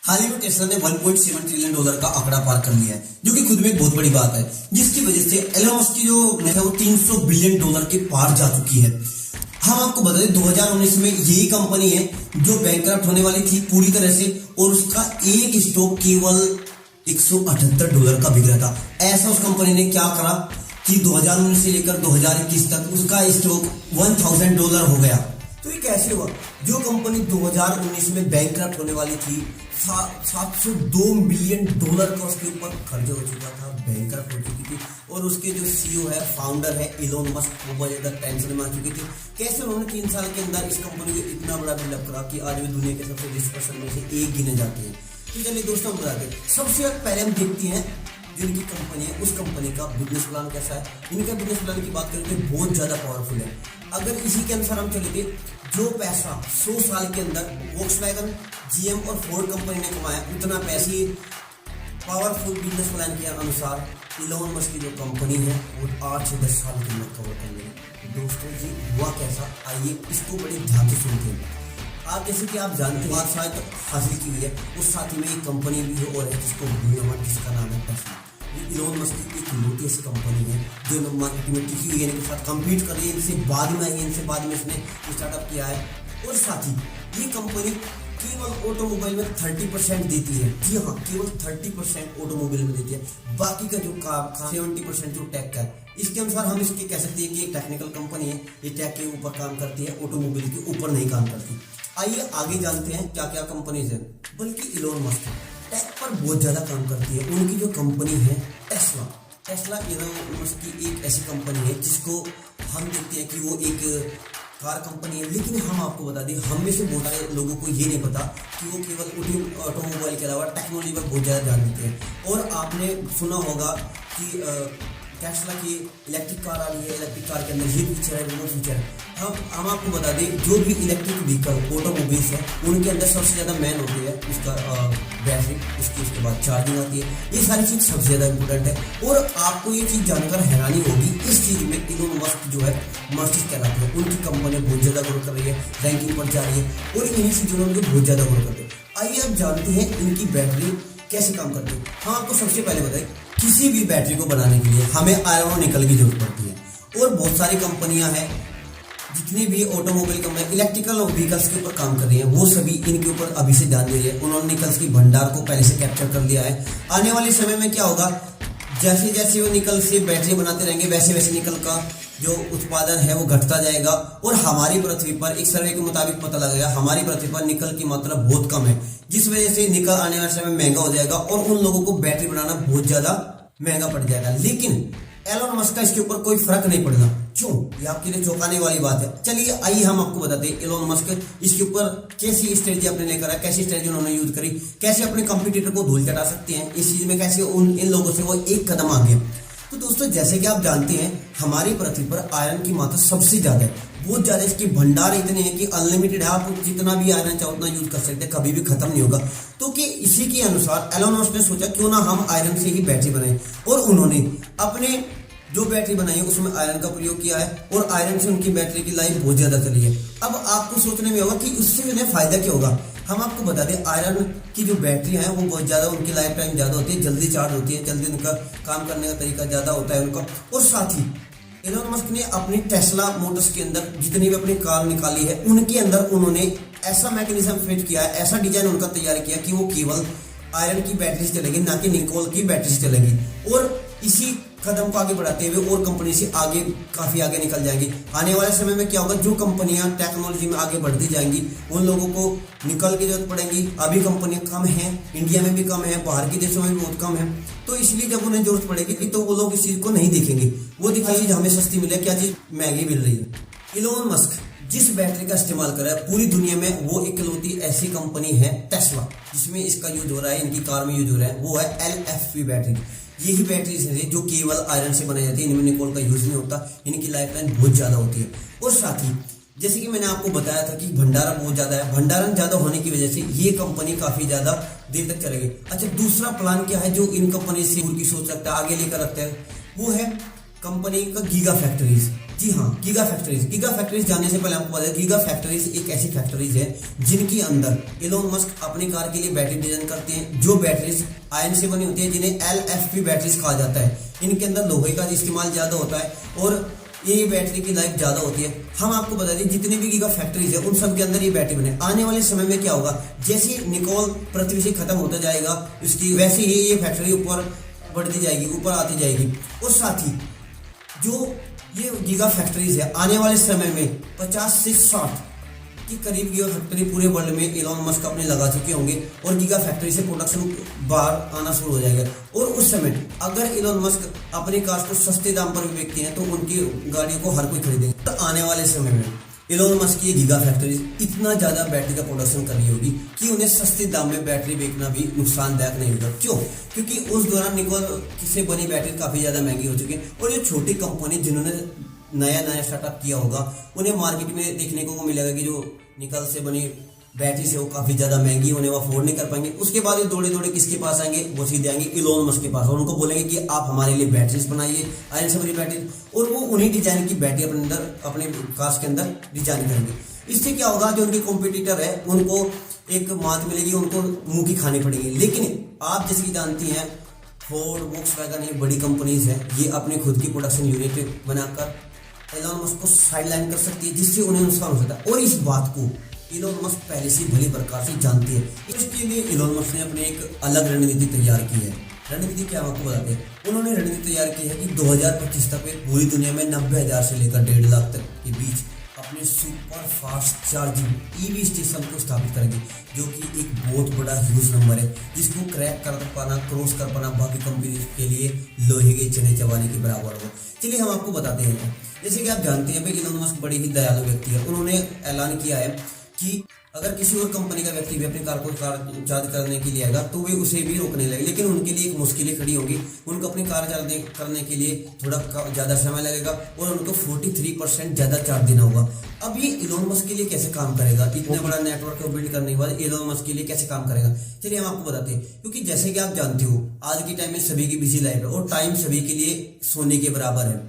हाल ही में टेस्ला ने 1.7 trillion dollar का आंकड़ा पार कर लिया है, जो कि खुद में एक बहुत बड़ी बात है, जिसकी वजह से एलन मस्क की जो है वो 300 बिलियन डॉलर के पार जा चुकी है। हम आपको बता दें 2019 में यही कंपनी है जो बैंकरप्ट होने वाली थी पूरी तरह से, और उसका एक स्टॉक केवल $178 का बिक रहा था। ऐसा उस कंपनी ने क्या करा कि 2019 से लेकर 2021 तक उसका स्टॉक $1000 हो गया। तो ये कैसे हुआ? जो कंपनी 2019 में बैंकरप्ट होने वाली थी, $702 मिलियन का उसके ऊपर खर्च हो चुका था, बैंकरप्ट हो चुकी थी, और उसके जो सीईओ है, फाउंडर है इलोन मस्क, वो बहुत ज्यादा टेंशन में आ चुके थे। कैसे उन्होंने 3 साल के अंदर इस कंपनी को इतना बड़ा बिल्डअप करा कि आज भी दुनिया के सबसे रिच पर्सन में से एक गिने जाते हैं। तो चलिए दोस्तों, हम बताते हैं। सबसे पहले हम देखते हैं जिनकी कंपनी है उस कंपनी का बिजनेस प्लान कैसा है। इनका बिजनेस प्लान की बात करें तो बहुत ज्यादा पावरफुल है। अगर इसी के अनुसार हम चलेंगे, जो पैसा 100 साल के अंदर वोक्सवैगन, जीएम और फोर्ड कंपनी ने कमाया, उतना पैसे पावरफुल बिजनेस प्लान के अनुसार इलोन मस्क की जो कंपनी है वो 8 से 10 साल के अंदर कवर कर लेगी। दोस्तों जी, हुआ कैसा, आइए इसको बड़े ध्यान से सुनते हैं। आप जैसे कि आप जानते हैं, आज शायद हासिल की हुई है, उस साथ ही में एक कंपनी भी और है जिसको जिसका नाम है टेस्ला। इलोन मस्क की एक लोटी ऐसी कंपनी है जो मार्केट में टिकी हुई है, इनके साथ कम्पीट कर रही है, इनसे बाद में आई है, इनसे बाद में इसने स्टार्टअप किया है। और साथ ही ये कंपनी केवल ऑटोमोबाइल में 30% देती है। जी हाँ, केवल 30% ऑटोमोबाइल में देती है। बाकी का जो काम 70% जो टेक का है। इसके अनुसार हम इसके कह सकते हैं कि एक टेक्निकल कंपनी है, ये टेक के ऊपर काम करती है, ऑटोमोबाइल के ऊपर नहीं काम करती। आइए आगे जानते हैं क्या क्या कंपनीज है। बल्कि इलोन मस्क टेक पर बहुत ज्यादा काम करती है। उनकी जो कंपनी है टेस्ला इलोन मस्क की एक ऐसी कंपनी है जिसको हम देखते हैं कि वो एक कार कंपनी है। लेकिन हम आपको बता दें, हम में से बहुत सारे लोगों को ये नहीं पता कि वो केवल ऑटोमोबाइल के अलावा टेक्नोलॉजी पर बहुत ज़्यादा ध्यान देते हैं। और आपने सुना होगा कि टेस्ला की इलेक्ट्रिक कार आ रही है, इलेक्ट्रिक कार के अंदर ये फीचर है, वो फीचर है। हम आपको बता दें, जो भी इलेक्ट्रिक व्हीकल ऑटोमोबाइल्स है उनके अंदर सबसे ज़्यादा मेन होती है उसका बैटरी, उसके बाद चार्जिंग आती है। ये सारी चीज़ सबसे ज़्यादा इंपॉर्टेंट है। और आपको ये चीज़ जानकर हैरानी होगी, इस चीज़ में इलोन मस्क जो है मर्सिडीज कहलाती है, उनकी कंपनी बहुत ज़्यादा ग्रो कर रही है, रैंकिंग पर जा रही है, और इन्हीं चीज़ों में बहुत ज़्यादा ग्रो करते हैं। आइए अब जानते हैं इनकी बैटरी कैसे काम करती है। हम आपको सबसे पहले बताएं, किसी भी बैटरी को बनाने के लिए हमें आयरन और निकल की जरूरत पड़ती है। और बहुत सारी कंपनियां हैं, जितनी भी ऑटोमोबाइल कंपनी इलेक्ट्रिकल व्हीकल्स के ऊपर काम कर रही है, वो सभी इनके ऊपर अभी से ध्यान दे रही है। उन्होंने निकल्स की भंडार को पहले से कैप्चर कर लिया है। आने वाले समय में क्या होगा, जैसे जैसे वो निकल से बैटरी बनाते रहेंगे, वैसे वैसे निकल का जो उत्पादन है वो घटता जाएगा। और हमारी पृथ्वी पर एक सर्वे के मुताबिक पता लगेगा, हमारी पृथ्वी पर निकल की मात्रा बहुत कम है, जिस वजह से निकल आने वाले समय में महंगा हो जाएगा और उन लोगों को बैटरी बनाना बहुत ज्यादा महंगा पड़ जाएगा। लेकिन एलोन मस्क का इसके ऊपर कोई फर्क नहीं पड़ेगा। क्यों? ये आपके लिए चौंकाने वाली बात है। चलिए आइए हम आपको बताते हैं एलोन मस्क इसके ऊपर कैसी स्ट्रेटजी अपने लेकर आया, कैसी स्ट्रेटजी उन्होंने यूज करी, कैसे अपने कंपटीटर को धूल चटा सकते हैं इस चीज में, कैसे इन लोगों से वो एक कदम आगे। तो दोस्तों, जैसे कि आप जानते हैं, हमारी पृथ्वी पर आयरन की मात्रा सबसे ज्यादा है, बहुत ज्यादा। इसके भंडार इतने हैं कि अनलिमिटेड है, आप जितना भी आयरन चाहो उतना यूज कर सकते हैं, कभी भी खत्म नहीं होगा। तो कि इसी के अनुसार एलोन मस्क ने सोचा क्यों ना हम आयरन से ही बैटरी बनाएं, और उन्होंने अपने जो बैटरी बनाई है उसमें आयरन का प्रयोग किया है, और आयरन से उनकी बैटरी की लाइफ बहुत ज्यादा चली है। अब आपको सोचने में होगा कि उससे उन्हें फायदा क्या होगा। हम आपको बता दें, आयरन की जो बैटरी है वो बहुत ज्यादा, उनकी लाइफ टाइम ज्यादा होती है, जल्दी चार्ज होती है, जल्दी उनका काम करने का तरीका ज्यादा होता है उनका। और साथ ही एलोन मस्क ने अपनी टेस्ला मोटर्स के अंदर जितनी भी अपनी कार निकाली है, उनके अंदर उन्होंने ऐसा मैकेनिज्म फिट किया है, ऐसा डिजाइन उनका तैयार किया कि वो केवल आयरन की बैटरी से चलेगी, ना कि निकोल की बैटरी से चलेगी। और इसी कदम को आगे बढ़ाते हुए और कंपनी से आगे काफी आगे निकल जाएंगी। आने वाले समय में क्या होगा, जो कंपनियां टेक्नोलॉजी में आगे बढ़ती जाएंगी उन लोगों को निकल की जरूरत पड़ेगी। अभी कंपनियां कम हैं, इंडिया में भी कम है, बाहर के देशों में भी बहुत कम है। तो इसलिए जब उन्हें जरूरत पड़ेगी तो वो लोग इस चीज को नहीं देखेंगे, वो दिखाएंगे हमें सस्ती मिले, क्या चीज महंगी मिल रही है। इलोन मस्क जिस बैटरी का इस्तेमाल कर रहा है पूरी दुनिया में, वो इकलौती ऐसी कंपनी है टेस्ला जिसमें इसका यूज हो रहा है, इनकी कार में यूज हो रहा है, वो है LFP बैटरी। यही बैटरीज है जो केवल आयरन से बनाई जाती है, इनमें निकोल का यूज नहीं होता, इनकी लाइफ लाइन बहुत ज्यादा होती है। और साथ ही जैसे कि मैंने आपको बताया था कि भंडारण बहुत ज्यादा है, भंडारण ज्यादा होने की वजह से ये कंपनी काफी ज्यादा देर तक चलेगी। अच्छा, दूसरा प्लान क्या है जो इन कंपनी से की सोच रखता है, आगे लेकर रखता है, वो है कंपनी का गीगा फैक्ट्रीज। जी हाँ, गीगा फैक्ट्रीज। गीगा फैक्ट्रीज जानने से पहले आपको बता दें, गीगा फैक्ट्रीज एक ऐसी फैक्ट्रीज है जिनके अंदर इलोन मस्क अपनी कार के लिए बैटरी डिजाइन करते हैं, जो बैटरीज आयन से बनी होती है, जिन्हें LFP बैटरीज कहा जाता है। इनके अंदर लोहे का इस्तेमाल ज्यादा होता है और ये बैटरी की लाइफ ज्यादा होती है। हम आपको बता दें, जितनी भी गीगा फैक्ट्रीज है उन सब के अंदर ये बैटरी बने। आने वाले समय में क्या होगा, जैसे निकोल पृथ्वी से खत्म होता जाएगा उसकी, वैसे ही ये फैक्ट्री ऊपर बढ़ती जाएगी, ऊपर आती जाएगी। और साथ ही जो ये गीगा फैक्ट्रीज है आने वाले समय में 50 से 60 के करीब गीगा फैक्ट्री पूरे वर्ल्ड में इलोन मस्क अपने लगा चुके होंगे और गीगा फैक्ट्री से प्रोडक्शन बाहर आना शुरू हो जाएगा। और उस समय अगर इलोन मस्क अपनी कार को सस्ते दाम पर भी बेचते हैं तो उनकी गाड़ियों को हर कोई खरीदेगा। तो आने वाले समय में इलोन मस्क की गीगा फैक्ट्री इतना ज्यादा बैटरी का प्रोडक्शन कर रही होगी कि उन्हें सस्ते दाम में बैटरी बेचना भी नुकसानदायक नहीं होगा। क्यों? क्योंकि उस दौरान निकोल से बनी बैटरी काफी ज्यादा महंगी हो चुकी है और ये छोटी कंपनी जिन्होंने नया स्टार्टअप किया होगा उन्हें मार्केट में देखने को मिलेगा कि जो निकल से बनी बैटरी से वो काफी ज्यादा महंगी, उन्हें वो अफोर्ड नहीं कर पाएंगे। उसके बाद ये दौड़े दौड़े किसके पास आएंगे, वो सीधे आएंगे इलोन मस्क के पास और उनको बोलेंगे कि आप हमारे लिए बैटरीज बनाइए, आयरन से बनी बैटरी, और वो उन्हीं डिजाइन की बैटरी अपने अंदर अपने कार्स के अंदर डिजाइन करेंगे। इससे क्या होगा, जो उनके कॉम्पिटिटर है उनको एक मात मिलेगी, उनको मुंह की खानी पड़ेगी। लेकिन आप जैसे कि जानती हैं, फोर्ड, वोक्सवैगन, ये बड़ी कंपनीज है, ये अपनी खुद की प्रोडक्शन यूनिट बनाकर इलोन मस्क को साइडलाइन कर सकती है, जिससे उन्हें नुकसान हो सकता है। और इस बात को इलोन मस्क पहले से भली प्रकार से जानते हैं। इसके लिए इलोन मस्क ने अपने एक अलग रणनीति तैयार की है। रणनीति क्या आपको बताते हैं, उन्होंने रणनीति तैयार की है कि 2025 तक में पूरी दुनिया में 90,000 से लेकर 1.5 लाख तक के बीच अपने super fast charging EV station को स्थापित करेंगे, जो कि एक बहुत बड़ा ह्यूज नंबर है, जिसको क्रैक कर पाना, क्रॉस कर पाना बाकी कंपनी के लिए लोहे के चने चबाने के बराबर हो। चलिए हम आपको बताते हैं। जैसे कि आप जानते हैं भाई, इलोन मस्क बड़ी ही दयालु व्यक्ति है। उन्होंने ऐलान किया है कि अगर किसी और कंपनी का व्यक्ति भी अपनी कार को चार्ज करने के लिए आएगा तो वे उसे भी रोकने लगे, लेकिन उनके लिए एक मुश्किलें खड़ी होगी। उनको अपनी कार चार्ज करने के लिए थोड़ा ज्यादा समय लगेगा और उनको 43% ज्यादा चार्ज देना होगा। अब ये इलोन मस्क के लिए कैसे काम करेगा, इतना बड़ा नेटवर्क को बिल्ड करने के बाद इलोन मस्क के लिए कैसे काम करेगा, चलिए हम आपको बताते हैं। क्योंकि जैसे कि आप जानते हो, आज के टाइम में सभी की बिजी लाइफ है और टाइम सभी के लिए सोने के बराबर है।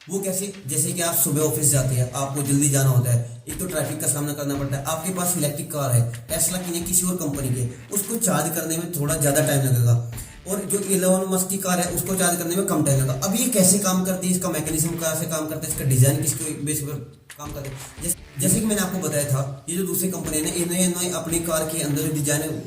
वो कैसे, जैसे कि आप सुबह ऑफिस जाते हैं, आपको जल्दी जाना होता है, एक तो ट्रैफिक का सामना करना पड़ता है, आपके पास इलेक्ट्रिक कार है, टेस्ला की नहीं किसी और कंपनी के, उसको चार्ज करने में थोड़ा ज्यादा टाइम लगेगा, और जो इलोन मस्क की कार है उसको चार्ज करने में कम टाइम लगेगा। अब ये कैसे काम करती है, इसका मैकेनिज्म कैसे काम करता है, इसका डिजाइन किसके बेस पर काम करता है। जैसे कि मैंने आपको बताया था, ये जो दूसरी कंपनी है ना, इन्होंने अपनी कार के अंदर डिजाइन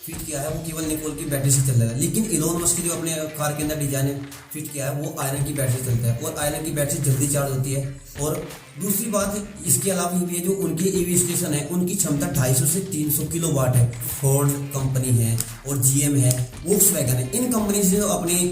फिट किया है वो केवल निकोल की बैटरी से चल रहा है। लेकिन इलोन मस्क की जो अपने कार के अंदर डिजाइन फिट किया है वो आयरन की बैटरी चलता है और आयरन की बैटरी जल्दी चार्ज होती है। और दूसरी बात इसके अलावा ये भी है, जो उनके EV स्टेशन है उनकी क्षमता 250 से 300 किलोवाट है। फोर्ड कंपनी है और GM है, वोक्सवैगन है, इन कंपनी से जो अपनी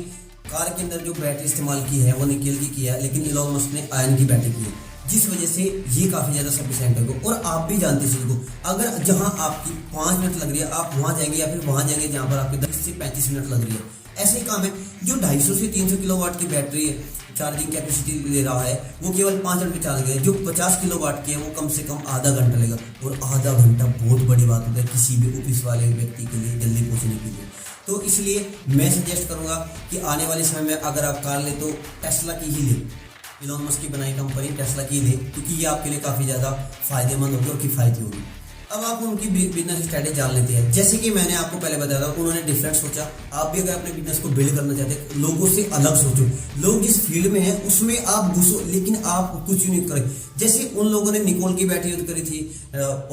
कार के अंदर जो बैटरी इस्तेमाल की है वो निकेल की किया है, लेकिन इलोन मस्क ने आयरन की बैटरी की है, जिस वजह से ये काफी ज्यादा सफिशिएंट है। और आप भी जानते हैं को, अगर जहां आपकी 5 मिनट लग रही है आप वहां जाएंगे, या फिर वहां जाएंगे जहां पर आपके 10 से 35 मिनट लग रही है। ऐसे ही काम है, जो 250 से 300 किलोवाट की बैटरी चार्जिंग कैपेसिटी ले रहा है वो केवल 5 मिनट में चार्ज करेगा। जो 50 किलोवाट की है वो कम से कम आधा घंटा लेगा, और आधा घंटा बहुत बड़ी बात होता है किसी भी ऑफिस वाले व्यक्ति के लिए जल्दी पहुंचने के लिए। तो इसलिए मैं सजेस्ट करूंगा कि आने वाले समय में अगर आप कार ले तो टेस्ला की ही ले, इलोन मस्क की बनाई कंपनी टेस्ला की ले, क्योंकि ये आपके लिए काफी ज्यादा फायदेमंद होगी और किफायती होगी। अब आप उनकी बिजनेस स्ट्रेटेजी जान लेते हैं। जैसे कि मैंने आपको पहले बताया था, उन्होंने डिफरेंट सोचा। आप भी अगर अपने बिजनेस को बिल्ड करना चाहते हैं, लोगों से अलग सोचो। लोग जिस फील्ड में हैं उसमें आप घुसो, लेकिन आप कुछ नहीं करें। जैसे उन लोगों ने निकोल की बैटरी यूज करी थी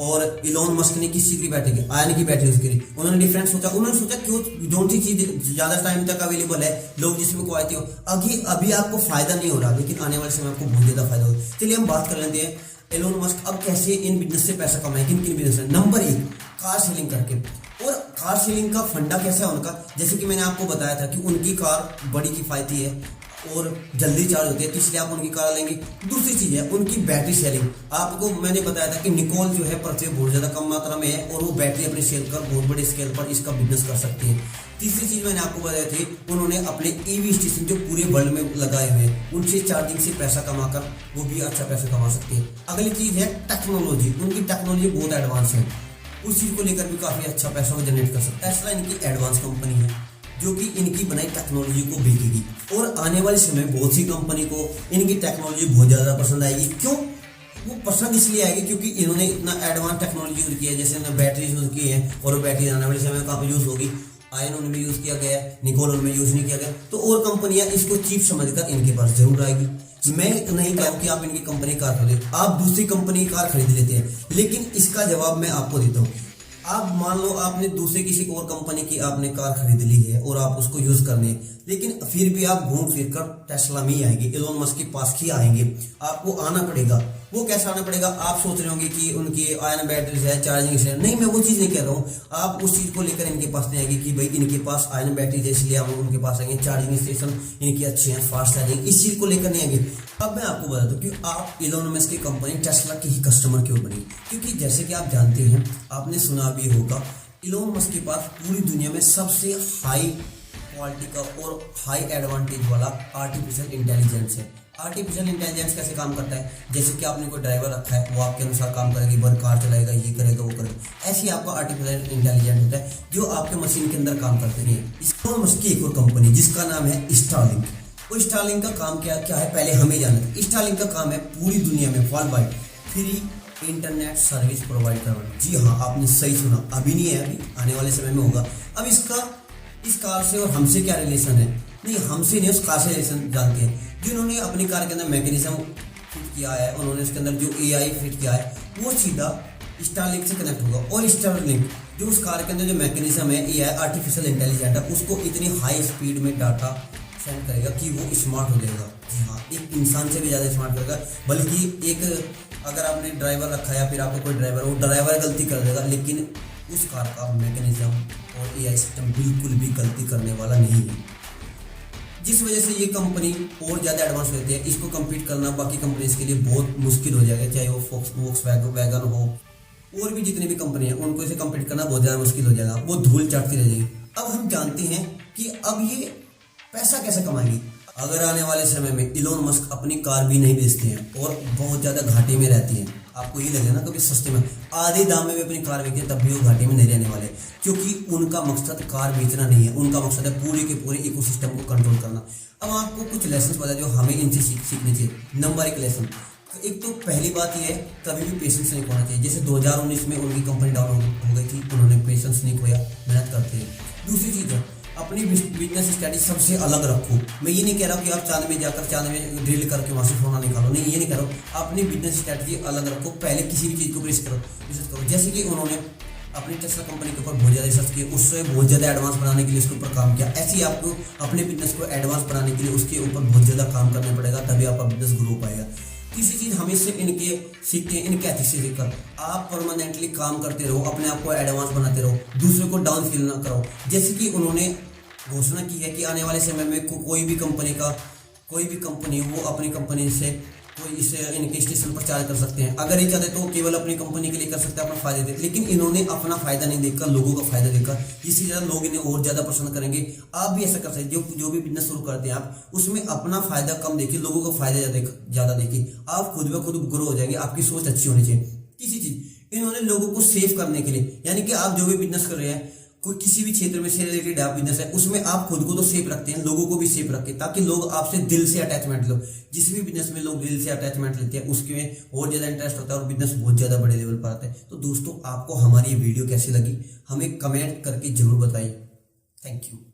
और इलोन मस्क ने किस चीज की बैटरी की, आयरन की बैटरी यूज करी। उन्होंने डिफरेंट सोचा। उन्होंने सोचा क्यों जो सी चीज ज्यादा टाइम तक अवेलेबल है, लोग जिसमें को आते हो, अभी आपको फायदा नहीं हो रहा, लेकिन आने वाले समय आपको बहुत ज्यादा फायदा होगा। चलिए हम बात कर लेते हैं एलोन मस्क अब कैसे इन बिजनेस से पैसा कमाए, किन किन बिजनेस से। नंबर 1, कार सेलिंग करके। और कार सेलिंग का फंडा कैसा है उनका, जैसे कि मैंने आपको बताया था कि उनकी कार बड़ी किफायती है और जल्दी चार्ज होती है, तो इसलिए आप उनकी कार लेंगे। दूसरी चीज है उनकी बैटरी सेलिंग। आपको मैंने बताया था कि निकोल जो है पृथ्वी बहुत ज्यादा कम मात्रा में है और वो बैटरी अपने सेल कर बहुत बड़े स्केल पर इसका बिजनेस कर सकती है। तीसरी चीज मैंने आपको बताई थी, उन्होंने अपने EV स्टेशन जो पूरे वर्ल्ड में लगाए हुए हैं उनसे चार्जिंग से पैसा कमाकर वो भी अच्छा पैसा कमा सकते हैं। अगली चीज है टेक्नोलॉजी। उनकी टेक्नोलॉजी बहुत एडवांस है, उस चीज को लेकर भी काफी अच्छा पैसा वो जनरेट कर सकते हैं। टेस्ला इनकी एडवांस कंपनी है, जो कि इनकी बनाई टेक्नोलॉजी को बिकेगी। और आने वाले समय में बहुत सी कंपनी को इनकी टेक्नोलॉजी बहुत ज़्यादा पसंद आएगी। क्यों? वो पसंद इसलिए आएगी क्योंकि इन्होंने इतना एडवांस टेक्नोलॉजी यूज़ किया है, जैसे इन्होंने बैटरी यूज़ की है और वो बैटरी आने वाले समय में काफ़ी यूज़ होगी। आयन उनमें यूज़ किया गया है, निकोल उनमें यूज़ नहीं किया गया। तो और कंपनियां इसको चीप समझकर इनके पास जरूर आएगी। मैं नहीं कहूँ कि आप इनकी कंपनी कार खरीदें, आप दूसरी कंपनी की कार खरीद लेते हैं, लेकिन इसका जवाब मैं आपको देता हूँ। आप मान लो आपने दूसरे किसी और कंपनी की आपने कार खरीद ली है और आप उसको यूज करने हैं, लेकिन फिर भी आप घूम फिर कर टेस्ला में ही आएंगे, इलोन मस्क के पास ही आएंगे। आपको आना पड़ेगा। वो कैसे आना पड़ेगा? आप सोच रहे होंगे कि उनकी आयन बैटरीज है, चार्जिंग स्टेशन, नहीं, मैं वो चीज़ नहीं कह रहा हूँ। आप उस चीज़ को लेकर इनके पास नहीं आएंगे कि भाई इनके पास आयन बैटरीज है इसलिए हम उनके पास आएंगे, चार्जिंग स्टेशन इनकी अच्छे हैं, फास्ट चार्जिंग, इस चीज़ को लेकर नहीं आएंगे। अब मैं आपको बता दूं कि आप इलोन मस्क की कंपनी टेस्ला की ही कस्टमर क्यों बनी। क्योंकि जैसे कि आप जानते हैं, आपने सुना भी होगा, इलोन मस्क के पास पूरी दुनिया में सबसे हाई क्वालिटी का और हाई एडवांटेज वाला आर्टिफिशियल इंटेलिजेंस है। आर्टिफिशियल इंटेलिजेंस कैसे काम करता है? जैसे कि आपने कोई ड्राइवर रखा है, वो आपके अनुसार काम करेगी, बर कार चलाएगा, ये करेगा, वो करेगा। ऐसे ही आपका आर्टिफिशियल इंटेलिजेंस होता है जो आपके मशीन के अंदर काम करते हैं। इलोन मस्क की एक और कंपनी जिसका नाम है स्टारलिंक। वो स्टारलिंक का काम क्या है पहले हमें जानना है। स्टारलिंक का काम है पूरी दुनिया में world wide free internet service provide करवाना। जी हाँ, आपने सही सुना, अभी नहीं है, अभी आने वाले समय में होगा। अब इस कार से और हमसे क्या रिलेशन है? नहीं, हमसे नहीं, उस कार से रिलेशन जानते हैं। जो इन्होंने अपनी कार के अंदर मैकेनिज्म फिट किया है, उन्होंने उसके अंदर जो AI फिट किया है, वो सीधा स्टारलिंक से कनेक्ट होगा। और स्टारलिंक जो उस कार के अंदर जो मैकेनिज्म है, AI आर्टिफिशियल इंटेलिजेंट है, उसको इतनी हाई स्पीड में डाटा सेंड करेगा कि वो स्मार्ट हो जाएगा। जी हाँ, एक इंसान से भी ज़्यादा स्मार्ट करेगा। बल्कि एक अगर आपने ड्राइवर रखा है या फिर आपका कोई ड्राइवर, वो ड्राइवर गलती कर देगा, लेकिन उस कार का मैकेनिज्म और AI सिस्टम बिल्कुल भी गलती करने वाला नहीं है। जिस वजह से ये कंपनी और ज़्यादा एडवांस होती है। इसको कम्पीट करना बाकी कंपनीज के लिए बहुत मुश्किल हो जाएगा, चाहे वो वोक्सवैगन हो, और भी जितनी भी कंपनी है, उनको इसे कम्पीट करना बहुत ज़्यादा मुश्किल हो जाएगा। वो धूल चाटती रह जाएगी। अब हम जानते हैं कि अब ये पैसा कैसे कमाएंगी। अगर आने वाले समय में इलोन मस्क अपनी कार भी नहीं बेचते हैं और बहुत ज़्यादा घाटे में रहती हैं, आपको ये लगेगा ना कभी सस्ते में आधे दाम में भी अपनी कार बेचते, तब भी वो घाटे में नहीं रहने वाले, क्योंकि उनका मकसद कार बेचना नहीं है। उनका मकसद है पूरे के पूरे इकोसिस्टम को कंट्रोल करना। अब आपको कुछ लेसन पता है जो हमें इनसे सीखने चाहिए। नंबर 1 लेसन, एक तो पहली बात यह है, कभी भी पेशेंस नहीं खोना चाहिए। जैसे 2019 में उनकी कंपनी डाउन हो गई थी, उन्होंने पेशेंस नहीं खोया, मेहनत करते हैं। दूसरी चीज़ है, अपनी बिजनेस स्ट्रेटजी सबसे अलग रखो। मैं ये नहीं कह रहा हूँ कि आप चांद में जाकर चांद में ड्रिल करके वहाँ से सोना निकालो, नहीं, ये नहीं कह रहा हूँ। अपनी बिजनेस स्ट्रेटजी अलग रखो। पहले किसी भी चीज़ को रिसर्च करो। जैसे कि उन्होंने अपनी टेस्ला कंपनी के ऊपर बहुत ज़्यादा रिसर्च किया, उससे बहुत ज़्यादा एडवांस बनाने के लिए उसके ऊपर काम किया। ऐसे ही आपको अपने बिजनेस को एडवांस बनाने के लिए उसके ऊपर बहुत ज़्यादा काम करना पड़ेगा, तभी आपका बिजनेस ग्रो पाएगा। तीसरी चीज़ हमें से इनके सीखते हैं, इनके एथिक्स से सीखकर आप परमानेंटली काम करते रहो, अपने आप को एडवांस बनाते रहो, दूसरे को डाउन फील ना करो। जैसे कि उन्होंने घोषणा की है कि आने वाले समय में कोई भी कंपनी वो अपनी कंपनी से कोई इसे इनके स्टेशन पर चार्ज कर सकते हैं। अगर ये चाहते तो केवल अपनी कंपनी के लिए कर सकते हैं, अपना फायदे दे, लेकिन इन्होंने अपना फायदा नहीं देखकर लोगों का फायदा देखा, इससे ज़्यादा लोग इन्हें और ज़्यादा पसंद करेंगे। आप भी ऐसा कर सकते हैं, जो भी बिजनेस शुरू करते हैं आप उसमें अपना फायदा कम देखिए, लोगों का फायदा ज़्यादा देखिए। आप खुद ब खुद ग्रो हो जाएंगे। आपकी सोच अच्छी होनी चाहिए। तीसरी चीज़, इन्होंने लोगों को सेव करने के लिए, यानी कि आप जो भी बिजनेस कर रहे हैं, कोई किसी भी क्षेत्र में से रिलेटेड आप बिजनेस है, उसमें आप खुद को तो सेफ रखते हैं, लोगों को भी सेफ रखें, ताकि लोग आपसे दिल से अटैचमेंट लो। जिस भी बिजनेस में लोग दिल से अटैचमेंट लेते हैं उसमें और ज़्यादा इंटरेस्ट होता है और बिजनेस बहुत ज़्यादा बड़े लेवल पर आता है। तो दोस्तों, आपको हमारी ये वीडियो कैसी लगी हमें कमेंट करके जरूर बताइए। Thank you.